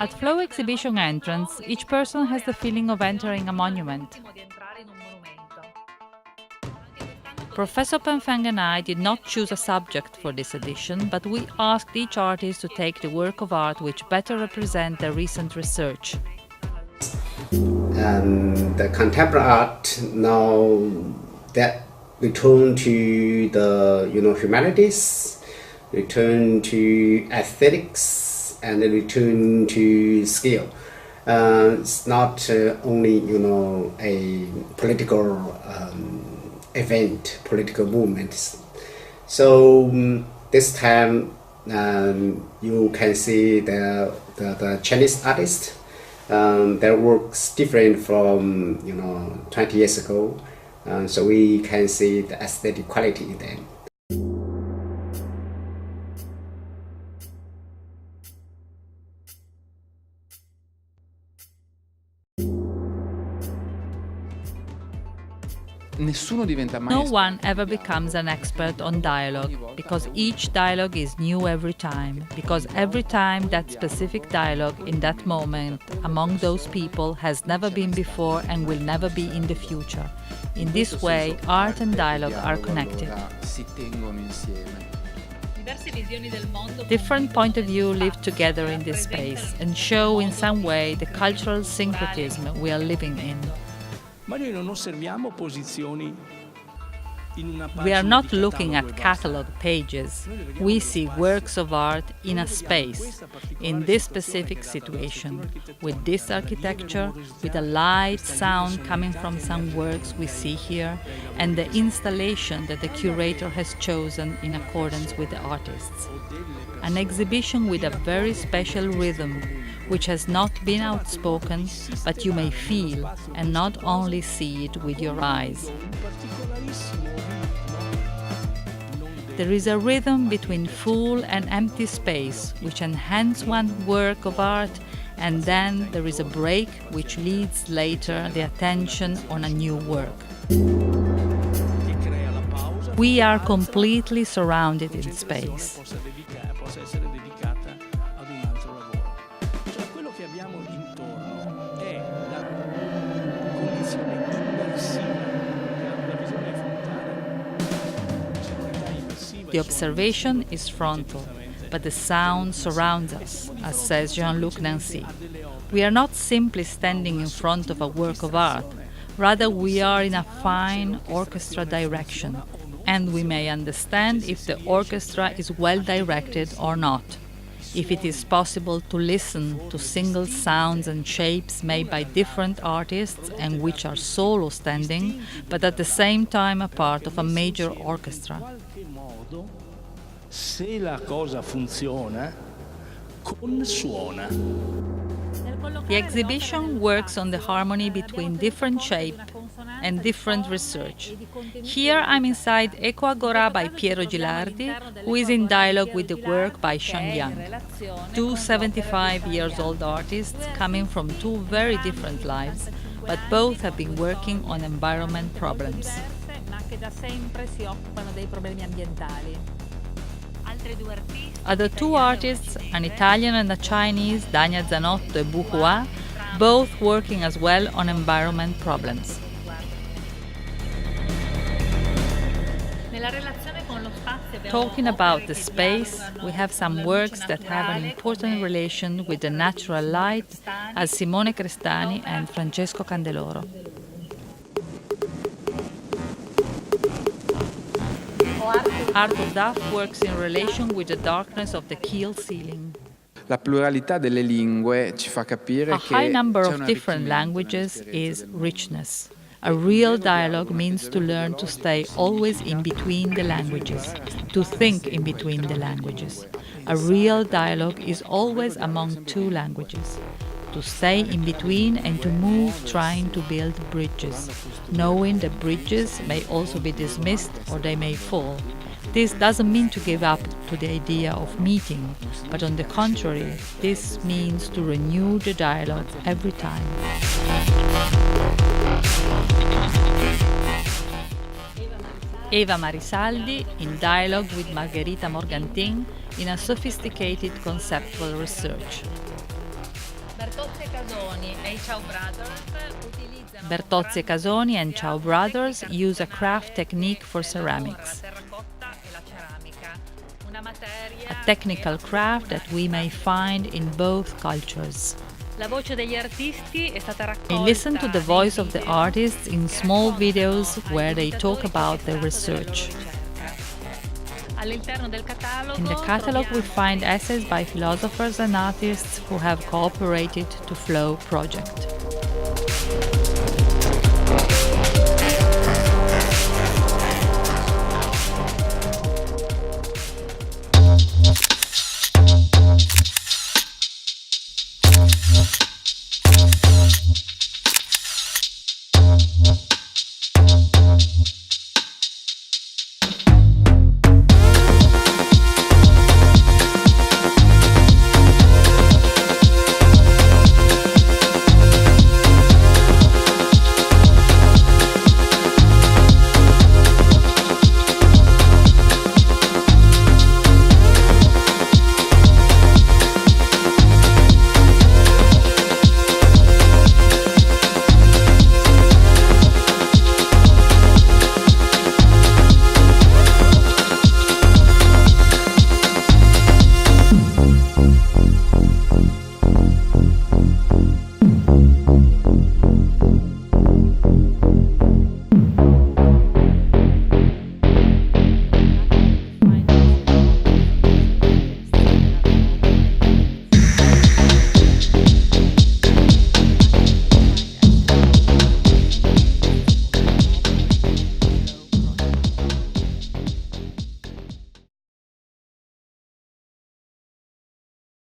At Flow exhibition entrance, each person has the feeling of entering a monument. Professor Peng and I did not choose a subject for this edition, but we asked each artist to take the work of art which better represent their recent research. The contemporary art, now that return to the humanities, return to aesthetics, and return to skill. It's not only a political event, political movement. So this time you can see the Chinese artists. Their works different from 20 years ago, so we can see the aesthetic quality in them. No one ever becomes an expert on dialogue, because each dialogue is new every time, because every time that specific dialogue in that moment among those people has never been before and will never be in the future. In this way, art and dialogue are connected. Different point of view live together in this space and show in some way the cultural syncretism we are living in. We are not looking at catalog pages. We see works of art in a space, in this specific situation, with this architecture, with a light sound coming from some works we see here, and the installation that the curator has chosen in accordance with the artists. An exhibition with a very special rhythm, which has not been outspoken, but you may feel and not only see it with your eyes. There is a rhythm between full and empty space, which enhances one work of art, and then there is a break which leads later the attention on a new work. We are completely surrounded in space. The observation is frontal, but the sound surrounds us, as says Jean-Luc Nancy. We are not simply standing in front of a work of art, rather we are in a fine orchestra direction, and we may understand if the orchestra is well directed or not, if it is possible to listen to single sounds and shapes made by different artists and which are solo standing, but at the same time a part of a major orchestra. Se la cosa funziona, suona. The exhibition works on the harmony between different shape and different research. Here I'm inside Eco Agora by Piero Gilardi, who is in dialogue with the work by Shang Yang, two 75-years-old artists coming from two very different lives, but both have been working on environment problems. Other two artists, an Italian and a Chinese, Dania Zanotto and Bu Hua, both working as well on environment problems. Talking about the space, we have some works that have an important relation with the natural light, as Simone Crestani and Francesco Candeloro. Art of Duff works in relation with the darkness of the keel ceiling. La pluralità delle lingue ci fa capire a che high number c'è of un different arricchimento, languages is richness. A real dialogue means to learn to stay always in between the languages, to think in between the languages. A real dialogue is always among two languages, to stay in between and to move trying to build bridges, knowing that bridges may also be dismissed or they may fall. This doesn't mean to give up to the idea of meeting, but on the contrary, this means to renew the dialogue every time. Eva Marisaldi in dialogue with Margherita Morgantin in a sophisticated conceptual research. Bertozzi e Casoni and Ciao Brothers use a craft technique for ceramics, a technical craft that we may find in both cultures. I listen to the voice of the artists in small videos where they talk about their research. In the catalog we find essays by philosophers and artists who have cooperated to Flow project.